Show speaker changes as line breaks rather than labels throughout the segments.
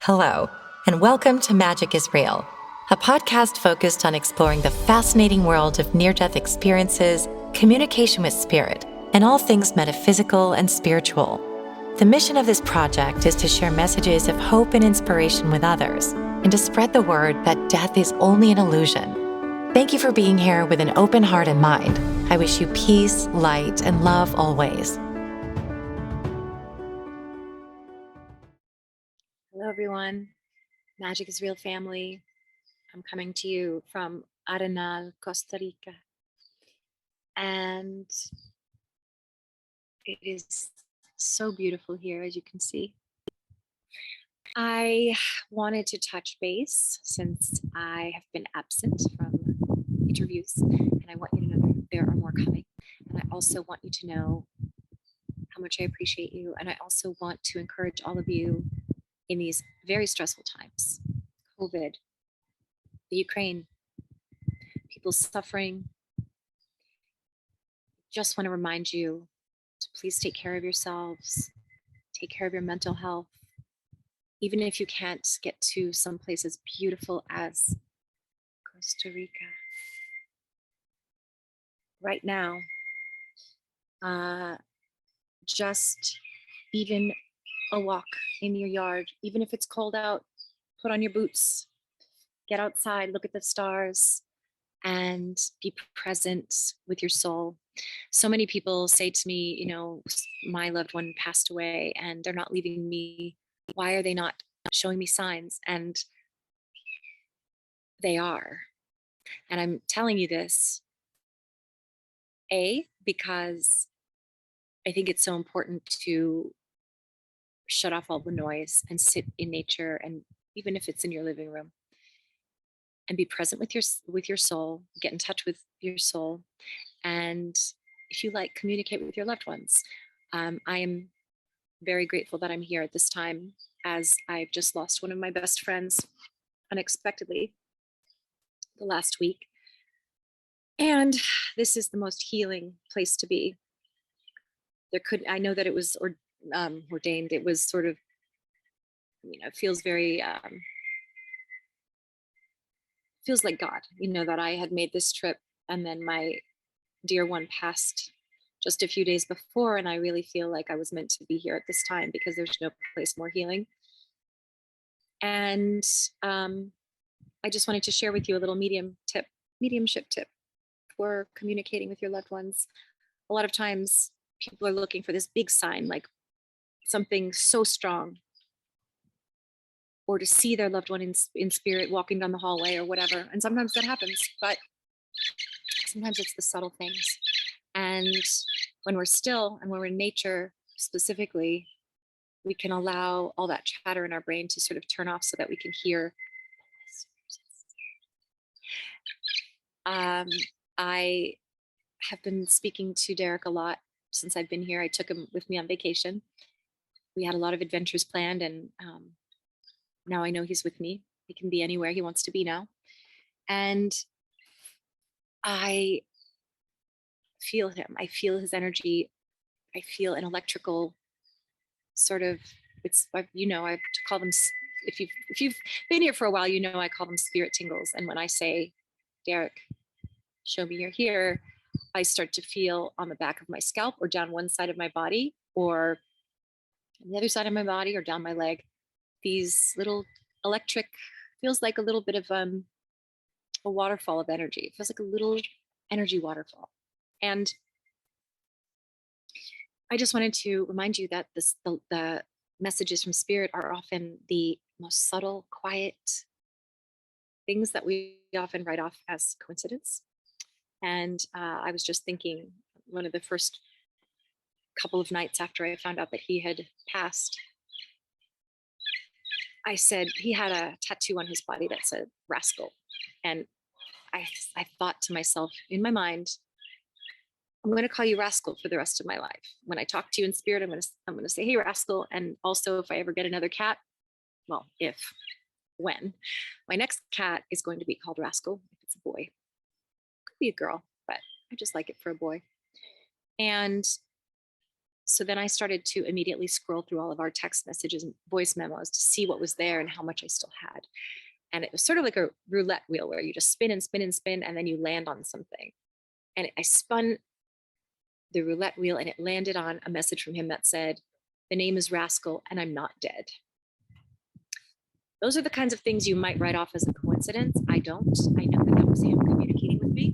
Hello, and welcome to Magic is Real, a podcast focused on exploring the fascinating world of near-death experiences, communication with spirit, and all things metaphysical and spiritual. The mission of this project is to share messages of hope and inspiration with others, and to spread the word that death is only an illusion. Thank you for being here with an open heart and mind. I wish you peace, light, and love always.
Hello, everyone. Magic is Real family. I'm coming to you from Arenal, Costa Rica. And it is so beautiful here, as you can see. I wanted to touch base since I have been absent from interviews, and I want you to know that there are more coming. And I also want you to know how much I appreciate you. And I also want to encourage all of you in these very stressful times, COVID, the Ukraine, people suffering. Just want to remind you to please take care of yourselves, take care of your mental health, even if you can't get to some place as beautiful as Costa Rica. Right now, just even a walk in your yard, even if it's cold out, put on your boots, get outside, look at the stars, and be present with your soul. So many people say to me, you know, my loved one passed away and they're not leaving me. Why are they not showing me signs? And they are. And I'm telling you this, because I think it's so important to shut off all the noise and sit in nature, and even if it's in your living room, and be present with your soul, get in touch with your soul, and if you like, communicate with your loved ones. I am very grateful that I'm here at this time, as I've just lost one of my best friends unexpectedly the last week. And this is the most healing place to be. I know that it was ordained. It was sort of, feels very, feels like God, that I had made this trip, and then my dear one passed just a few days before, and I really feel like I was meant to be here at this time because there's no place more healing. And I just wanted to share with you a little mediumship tip for communicating with your loved ones. A lot of times people are looking for this big sign, like something so strong, or to see their loved one in spirit walking down the hallway or whatever. And sometimes that happens, but sometimes it's the subtle things. And when we're still and when we're in nature specifically, we can allow all that chatter in our brain to sort of turn off so that we can hear. I have been speaking to Derek a lot since I've been here. I took him with me on vacation. We had a lot of adventures planned, and now I know he's with me. He can be anywhere he wants to be now. And I feel him. I feel his energy. I feel an electrical sort of, I call them, if you've been here for a while, I call them spirit tingles. And when I say, Derek, show me you're here, I start to feel on the back of my scalp, or down one side of my body, or on the other side of my body, or down my leg, these little electric, feels like a little bit of a waterfall of energy. It feels like a little energy waterfall. And I just wanted to remind you that the messages from spirit are often the most subtle, quiet things that we often write off as coincidence. And I was just thinking, one of the first couple of nights after I found out that he had passed, I said, he had a tattoo on his body that said rascal. And I thought to myself in my mind, I'm going to call you Rascal for the rest of my life. When I talk to you in spirit, I'm going to say, hey, Rascal. And also, if I ever get another cat, well, when my next cat is going to be called Rascal, if it's a boy, could be a girl, but I just like it for a boy. And So then I started to immediately scroll through all of our text messages and voice memos to see what was there and how much I still had. And it was sort of like a roulette wheel where you just spin and spin and spin, and then you land on something. And I spun the roulette wheel and it landed on a message from him that said, "The name is Rascal and I'm not dead." Those are the kinds of things you might write off as a coincidence. I don't. I know that that was him communicating with me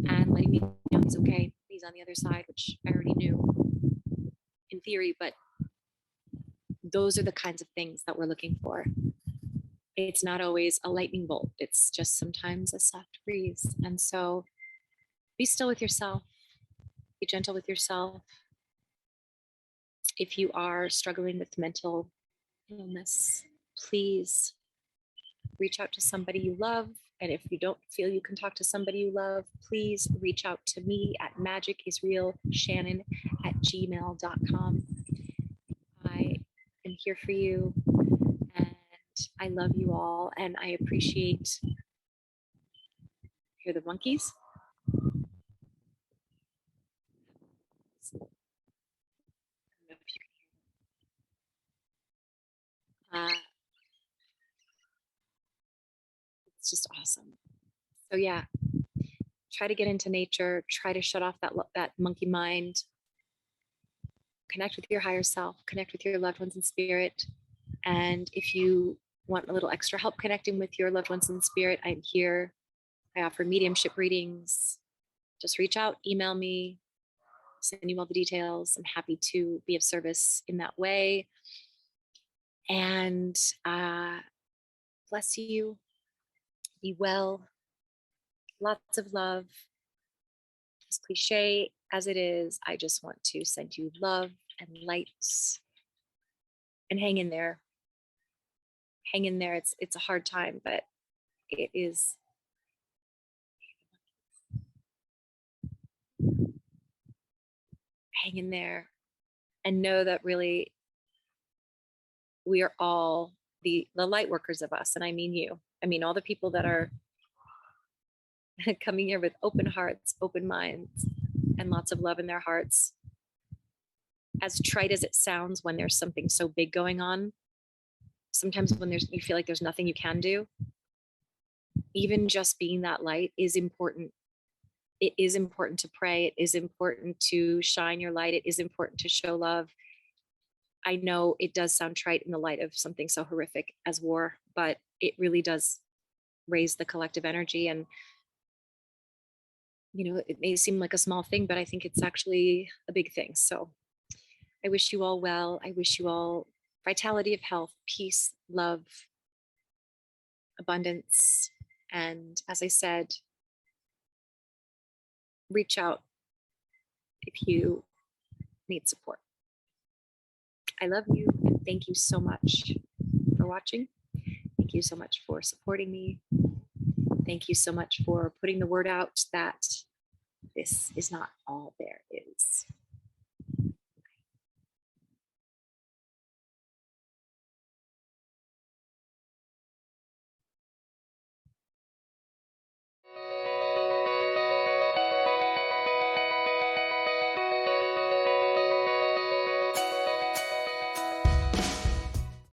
and letting me know he's okay. He's on the other side, which I already knew in theory, but those are the kinds of things that we're looking for. It's not always a lightning bolt. It's just sometimes a soft breeze. And so be still with yourself. Be gentle with yourself. If you are struggling with mental illness, please reach out to somebody you love. And if you don't feel you can talk to somebody you love, please reach out to me at magicisrealshannon@gmail.com. I am here for you, and I love you all, and I appreciate. Hear the monkeys? I don't know if you can hear them. It's just awesome. So yeah, try to get into nature. Try to shut off that monkey mind. Connect with your higher self. Connect with your loved ones in spirit. And if you want a little extra help connecting with your loved ones in spirit, I'm here. I offer mediumship readings. Just reach out, email me, send you all the details. I'm happy to be of service in that way. And bless you. Be well. Lots of love. As cliche as it is, I just want to send you love and light, and hang in there. Hang in there. It's a hard time, but it is. Hang in there and know that really we are all the light workers of us. And I mean you. I mean all the people that are coming here with open hearts, open minds, and lots of love in their hearts. As trite as it sounds when there's something so big going on, sometimes when you feel like there's nothing you can do, even just being that light is important. It is important to pray. It is important to shine your light. It is important to show love. I know it does sound trite in the light of something so horrific as war, but it really does raise the collective energy. And, it may seem like a small thing, but I think it's actually a big thing. So I wish you all well. I wish you all vitality of health, peace, love, abundance. And as I said, reach out if you need support. I love you, and thank you so much for watching. Thank you so much for supporting me. Thank you so much for putting the word out that this is not all